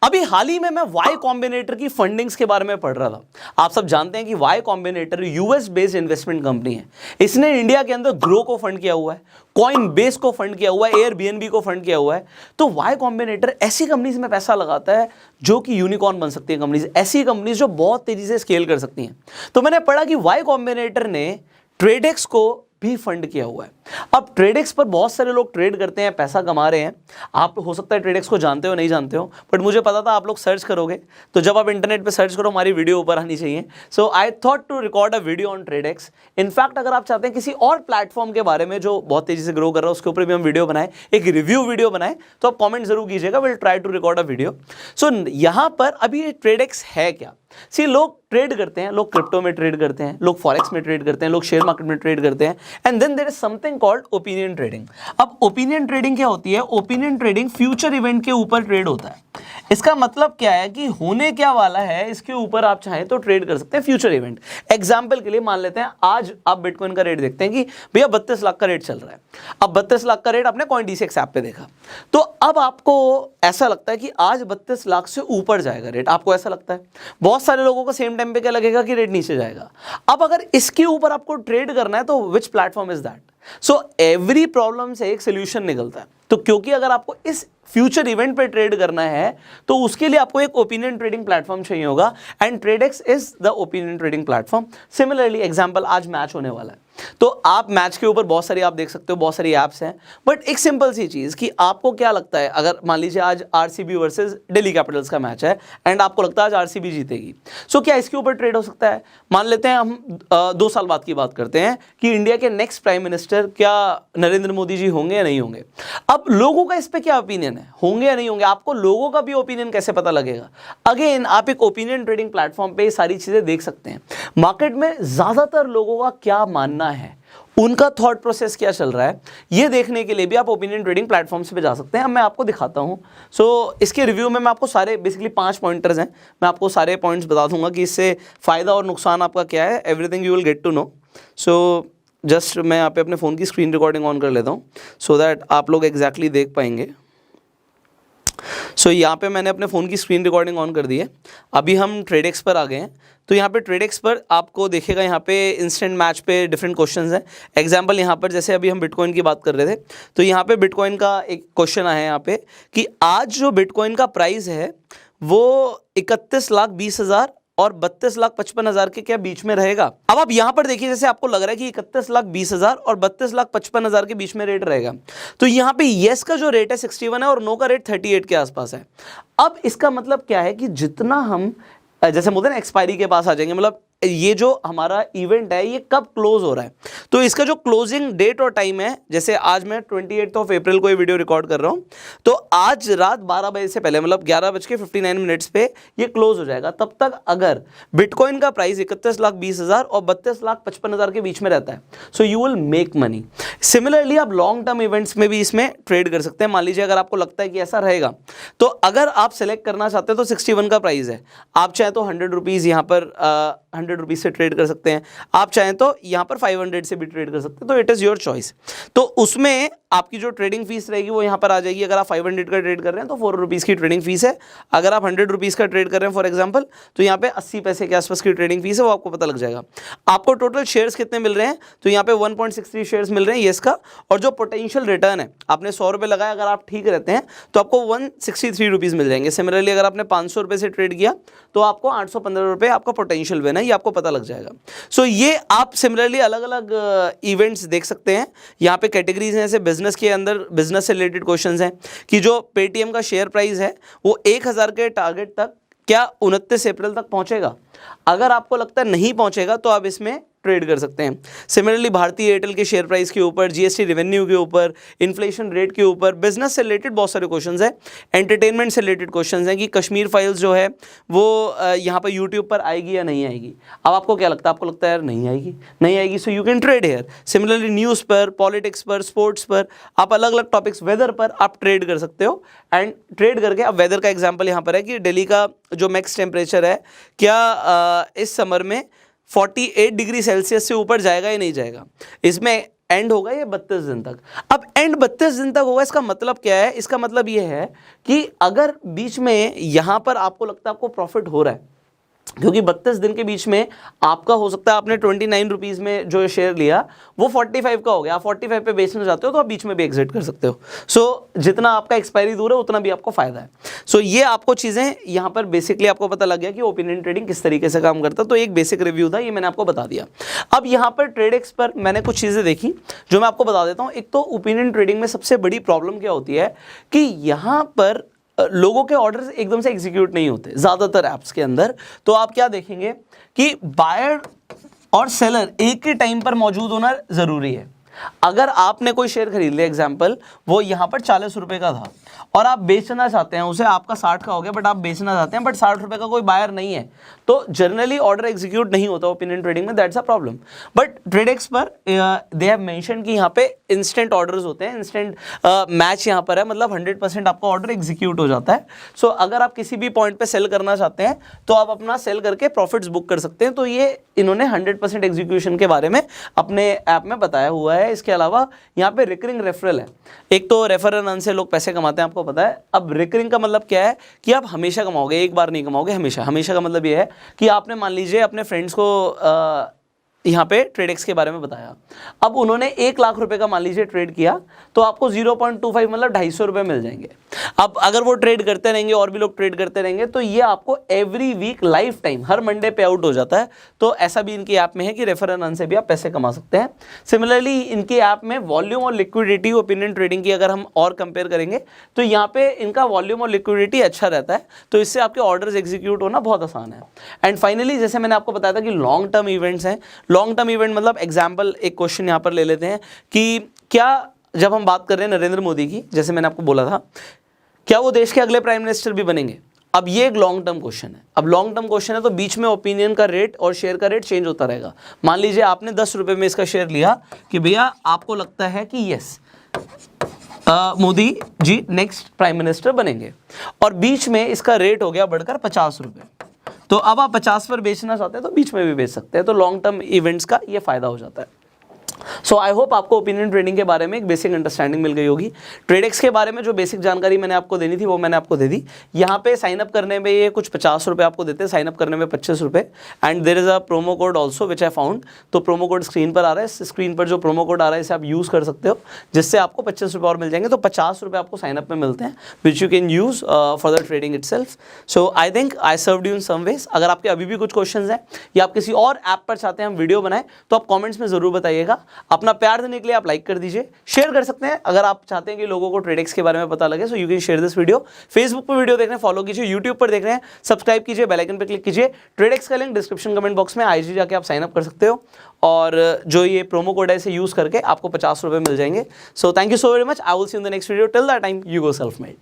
अभी हाल ही में मैं वाई कॉम्बिनेटर की फंडिंग्स के बारे में पढ़ रहा था। आप सब जानते हैं कि Y combinator US based investment company है। इसने इंडिया के अंदर ग्रो को फंड किया हुआ है, कॉइन बेस को फंड किया हुआ है, एयरबीएनबी को फंड किया हुआ है। तो वाई कॉम्बिनेटर ऐसी कंपनीज में पैसा लगाता है जो कि यूनिकॉर्न बन सकती है कंपनीज, ऐसी कंपनीज जो बहुत तेजी से स्केल कर सकती हैं। तो मैंने पढ़ा कि वाई कॉम्बिनेटर ने ट्रेडेक्स को भी फंड किया हुआ है। अब ट्रेडेक्स पर बहुत सारे लोग ट्रेड करते हैं, पैसा कमा रहे हैं। आप हो सकता है ट्रेडेक्स को जानते हो नहीं जानते हो, बट मुझे पता था आप लोग सर्च करोगे, तो जब आप इंटरनेट पे सर्च करो हमारी वीडियो ऊपर आनी चाहिए। So I thought to record a video on Tradex. In fact अगर आप चाहते हैं किसी और प्लेटफॉर्म के बारे में जो बहुत तेजी से ग्रो कर रहा है उसके ऊपर भी हम वीडियो बनाए, एक रिव्यू वीडियो बनाए, तो आप कॉमेंट जरूर कीजिएगा, will try to record a video. So यहाँ पर अभी ये ट्रेडेक्स है क्या? सी लोग ट्रेड करते हैं, लोग क्रिप्टो में ट्रेड करते हैं, लोग फॉरेक्स में ट्रेड करते हैं, लोग शेयर मार्केट में ट्रेड करते हैं, and then there is something called opinion trading. अब ओपिनियन ट्रेडिंग क्या होती है? ओपिनियन ट्रेडिंग फ्यूचर इवेंट के ऊपर ट्रेड होता है। इसका मतलब क्या है कि होने क्या वाला है इसके ऊपर आप चाहें तो ट्रेड कर सकते हैं, फ्यूचर इवेंट। एग्जांपल के लिए मान लेते हैं आज आप बिटकॉइन का रेट देखते हैं कि भैया 32 लाख का रेट चल रहा है। अब 32 लाख का रेट आपने CoinDCX ऐप पे देखा, तो अब आपको ऐसा लगता है कि आज 32 लाख से ऊपर जाएगा रेट, आपको ऐसा लगता है। बहुत सारे लोगों को सेम टाइम पे क्या लगेगा कि रेट नीचे जाएगा। अब अगर इसके ऊपर आपको ट्रेड करना है तो which platform is that? So every problem से एक सोल्यूशन निकलता है। तो क्योंकि अगर आपको इस फ्यूचर इवेंट पे ट्रेड करना है तो उसके लिए आपको एक ओपिनियन ट्रेडिंग प्लेटफॉर्म चाहिए होगा, and Tradex is the opinion trading platform. Similarly example, आज मैच होने वाला है, तो आप मैच के ऊपर बहुत सारी आप देख सकते हो, बहुत सारी ऐप्स हैं, बट एक सिंपल सी चीज़ कि आपको क्या लगता है, अगर मान लीजिए आज आरसीबी वर्सेस दिल्ली कैपिटल्स का मैच है एंड आपको लगता है आज आरसीबी जीतेगी, सो क्या इसके ऊपर ट्रेड हो सकता है? मान लेते हैं हम 2 साल बाद की बात करते हैं कि इंडिया के नेक्स्ट प्राइम मिनिस्टर क्या नरेंद्र मोदी जी होंगे या नहीं होंगे। अब लोगों का इस पर क्या ओपिनियन है, होंगे या नहीं होंगे? आपको लोगों का भी ओपिनियन कैसे पता लगेगा? अगेन आप एक ओपिनियन ट्रेडिंग प्लेटफॉर्म पे सारी चीजें देख सकते हैं। मार्केट में ज्यादातर लोगों का क्या मानना है, उनका थॉट प्रोसेस क्या चल रहा है, ये देखने के लिए भी आप ओपिनियन ट्रेडिंग प्लेटफॉर्म्स पे जा सकते हैं। अब मैं आपको दिखाता हूं। सो इसके रिव्यू में मैं आपको सारे बेसिकली 5 पॉइंटर्स हैं, मैं आपको सारे पॉइंट्स बता दूंगा कि इससे फायदा और नुकसान आपका क्या है। Everything you will get to know. So just मैं यहाँ पे अपने फ़ोन की स्क्रीन रिकॉर्डिंग ऑन कर लेता हूँ सो दैट आप लोग एग्जैक्टली देख पाएंगे। सो यहाँ पे मैंने अपने फ़ोन की स्क्रीन रिकॉर्डिंग ऑन कर दी है। अभी हम ट्रेडेक्स पर आ गए हैं। तो यहाँ पे ट्रेडेक्स पर आपको देखेगा, यहाँ पे इंस्टेंट मैच पे डिफरेंट क्वेश्चंस हैं। एग्जांपल यहाँ पर जैसे अभी हम बिटकॉइन की बात कर रहे थे, तो यहाँ पे बिटकॉइन का एक क्वेश्चन आया है यहाँ पे कि आज जो बिटकॉइन का प्राइस है वो 31,20,000 और 32,55,000 के क्या बीच में रहेगा। अब आप यहां पर देखिए, जैसे आपको लग रहा है कि 31,20,000 और 32,55,000 के बीच में रेट रहेगा, तो यहां पे यस का जो रेट है 61 है और नो का रेट 38 के आसपास है। अब इसका मतलब क्या है कि जितना हम जैसे बोलते हैं ना एक्सपायरी के पास आ जाएंगे, मतलब ये जो हमारा इवेंट है ये कब क्लोज हो रहा है, तो इसका जो क्लोजिंग डेट और टाइम है, जैसे आज मैं 28 अप्रैल को ये वीडियो रिकॉर्ड कर रहा हूं, तो आज रात 12 बजे से पहले मतलब 11:59 पे ये क्लोज हो जाएगा। तब तक अगर बिटकॉइन का प्राइस 31,20,000 और 32,55,000 के बीच में रहता है, so you will make money. Similarly आप लॉन्ग टर्म इवेंट्स में भी इसमें ट्रेड कर सकते हैं। मान लीजिए अगर आपको लगता है कि ऐसा रहेगा, तो अगर आप सेलेक्ट करना चाहते हैं तो 61 का प्राइस है, आप चाहे तो 100 रुपीज़ यहाँ पर 100 रुपीज़ से ट्रेड कर सकते हैं, आप चाहें तो यहाँ पर 500 से भी ट्रेड कर सकते हैं, तो इट इज़ योर चॉइस। तो उसमें आपकी जो ट्रेडिंग फीस रहेगी वो यहाँ पर आ जाएगी। अगर आप 500 का ट्रेड कर रहे हैं तो 4 रुपीज़ की ट्रेडिंग फीस है। अगर आप 100 रुपीज़ का ट्रेड कर रहे हैं फॉर एग्जांपल, तो यहाँ पे 80 पैसे के आसपास की ट्रेडिंग फीस है, वो आपको पता लग जाएगा। आपको टोटल शेयर्स कितने मिल रहे हैं, तो यहाँ पे 1.63 शेयर्स मिल रहे हैं येस का, और जो पोटेंशियल रिटर्न है, आपने 100 रुपये लगाया, अगर आप ठीक रहते हैं तो आपको 163 रुपीज़ मिल जाएंगे। सिमिलरली अगर आपने 500 रुपये से ट्रेड किया तो आपको 815 रुपये आपका पोटेंशियल विन है, ये आपको पता लग जाएगा। सो ये आप सिमिलरली अलग अलग इवेंट्स देख सकते हैं। यहाँ पे कैटेगरीज हैं, जैसे बिजनेस के अंदर बिजनेस से रिलेटेड क्वेश्चंस हैं कि जो पेटीएम का शेयर प्राइस है वो 1000 के टारगेट तक क्या 29 अप्रैल तक पहुंचेगा। अगर आपको लगता है नहीं पहुंचेगा तो आप इसमें ट्रेड कर सकते हैं। सिमिलरली भारतीय एयरटेल के शेयर प्राइस के ऊपर, जीएसटी रेवेन्यू के ऊपर, इन्फ्लेशन रेट के ऊपर, बिजनेस से रिलेटेड बहुत सारे क्वेश्चंस हैं। एंटरटेनमेंट से रिलेटेड क्वेश्चंस हैं कि कश्मीर फाइल्स जो है वो यहाँ पर यूट्यूब पर आएगी या नहीं आएगी। अब आपको क्या लगता है, आपको लगता है यार नहीं आएगी, नहीं आएगी, so you can trade here. Similarly news पर, पॉलिटिक्स पर, स्पोर्ट्स पर, आप अलग अलग टॉपिक्स, वेदर पर आप ट्रेड कर सकते हो। एंड ट्रेड करके, अब वेदर का एग्जाम्पल यहाँ पर है कि दिल्ली का जो मैक्स टेम्परेचर है क्या इस समर में 48 डिग्री सेल्सियस से ऊपर जाएगा या नहीं जाएगा। इसमें एंड होगा ये 32 दिन तक। अब एंड 32 दिन तक होगा, इसका मतलब क्या है? इसका मतलब ये है कि अगर बीच में यहां पर आपको लगता है आपको प्रॉफिट हो रहा है, क्योंकि 32 दिन के बीच में आपका हो सकता है आपने 29 रुपीज़ में जो शेयर लिया वो 45 का हो गया, आप 45 पे बेचना चाहते हो तो आप बीच में भी एग्जिट कर सकते हो। सो जितना आपका एक्सपायरी दूर है उतना भी आपको फायदा है। सो ये आपको चीज़ें यहाँ पर बेसिकली आपको पता लग गया कि ओपिनियन ट्रेडिंग किस तरीके से काम करता है। तो एक बेसिक रिव्यू था, ये मैंने आपको बता दिया। अब यहाँ पर ट्रेडेक्स पर मैंने कुछ चीज़ें देखी जो मैं आपको बता देता हूँ। एक तो ओपिनियन ट्रेडिंग में सबसे बड़ी प्रॉब्लम क्या होती है कि यहाँ पर लोगों के ऑर्डर्स एकदम से एग्जीक्यूट नहीं होते ज़्यादातर ऐप्स के अंदर। तो आप क्या देखेंगे कि बायर और सेलर एक ही टाइम पर मौजूद होना ज़रूरी है। अगर आपने कोई शेयर खरीद लिया, एग्जाम्पल वो यहाँ पर 40 रुपये का था और आप बेचना चाहते हैं उसे, आपका 60 का हो गया बट आप बेचना चाहते हैं, बट 60 रुपये का कोई बायर नहीं है, तो जनरली ऑर्डर एग्जीक्यूट नहीं होता ओपिनियन ट्रेडिंग में। That's a problem. But Tradex पर दे हैव मेंशन कि यहाँ पे इंस्टेंट ऑर्डर्स होते हैं, इंस्टेंट मैच यहाँ पर है, मतलब 100% आपका ऑर्डर एग्जीक्यूट हो जाता है। सो अगर आप किसी भी पॉइंट पे सेल करना चाहते हैं तो आप अपना सेल करके प्रॉफिट्स बुक कर सकते हैं। तो ये इन्होंने 100% एग्जीक्यूशन के बारे में अपने ऐप में बताया हुआ है। इसके अलावा यहाँ पे रिकरिंग रेफरल है। एक तो रेफर एंड अर्न से लोग पैसे कमाते हैं, आपको पता है। अब रिकरिंग का मतलब क्या है कि आप हमेशा कमाओगे, एक बार नहीं कमाओगे, हमेशा। हमेशा का मतलब ये है कि आपने मान लीजिए अपने फ्रेंड्स को यहाँ पे ट्रेडेक्स के बारे में बताया, अब उन्होंने 1 लाख रुपए का मान लीजिए ट्रेड किया तो आपको 0.25 मतलब 250 रुपये मिल जाएंगे। अब अगर वो ट्रेड करते रहेंगे और भी लोग ट्रेड करते रहेंगे तो ये आपको एवरी वीक लाइफ टाइम हर मंडे पे आउट हो जाता है। तो ऐसा भी इनकी ऐप में है कि रेफर एंड अर्न से भी आप पैसे कमा सकते हैं। सिमिलरली इनकी ऐप में वॉल्यूम और लिक्विडिटी ओपिनियन ट्रेडिंग की अगर हम और कंपेयर करेंगे तो यहाँ पे इनका वॉल्यूम और लिक्विडिटी अच्छा रहता है, तो इससे आपके ऑर्डर्स एग्जीक्यूट होना बहुत आसान है। एंड फाइनली जैसे मैंने आपको बताया था कि लॉन्ग टर्म इवेंट्स हैं। लॉन्ग टर्म इवेंट मतलब एग्जाम्पल एक क्वेश्चन यहाँ पर ले लेते हैं कि क्या, जब हम बात कर रहे हैं नरेंद्र मोदी की, जैसे मैंने आपको बोला था, क्या वो देश के अगले प्राइम मिनिस्टर भी बनेंगे? अब ये एक लॉन्ग टर्म क्वेश्चन है। अब लॉन्ग टर्म क्वेश्चन है तो बीच में ओपिनियन का रेट और शेयर का रेट चेंज होता रहेगा। मान लीजिए आपने 10 रुपये में इसका शेयर लिया कि भैया आपको लगता है कि yes Modi ji next prime minister बनेंगे, और बीच में इसका रेट हो गया बढ़कर 50 रुपये, तो अब आप 50 पर बेचना चाहते हैं तो बीच में भी बेच सकते हैं। तो लॉन्ग टर्म इवेंट्स का ये फायदा हो जाता है। सो आई होप आपको ओपिनियन ट्रेडिंग के बारे में एक बेसिक अंडरस्टैंडिंग मिल गई होगी। ट्रेडेक्स के बारे में जो बेसिक जानकारी मैंने आपको देनी थी वो मैंने आपको दे दी। यहाँ पे साइन अप करने में ये कुछ 50 रुपये आपको देते हैं, साइन अप करने में 25 रुपये। And there is a promo code also which I found. तो प्रोमो कोड स्क्रीन पर आ रहा है, स्क्रीन पर जो प्रोमो कोड आ रहा है इसे आप यूज़ कर सकते हो, जिससे आपको 25 रुपये और मिल जाएंगे। तो 50 रुपये आपको साइन अप में मिलते हैं which you can use for the trading itself. So I think I served you in some ways. अगर आपके अभी भी कुछ क्वेश्चन हैं या आप किसी और ऐप पर चाहते हैं हम वीडियो बनाएं तो आप कॉमेंट्स में ज़रूर बताइएगा। अपना प्यार देने के लिए आप लाइक कर दीजिए, शेयर कर सकते हैं अगर आप चाहते हैं कि लोगों को ट्रेडेक्स के बारे में पता लगे। सो you can share this video. Facebook पर वीडियो देख रहे हैं फॉलो कीजिए, यूट्यूब पर देख रहे हैं सब्सक्राइब कीजिए, बेल आइकन पर क्लिक कीजिए। ट्रेडेक्स का लिंक डिस्क्रिप्शन कमेंट बॉक्स में, आईजी जाके आप साइन अप कर सकते हो और जो ये प्रोमो कोड है इसे यूज करके आपको 50 रुपये मिल जाएंगे। So thank you so very much. I will see you in the next video. Till that time you go self made.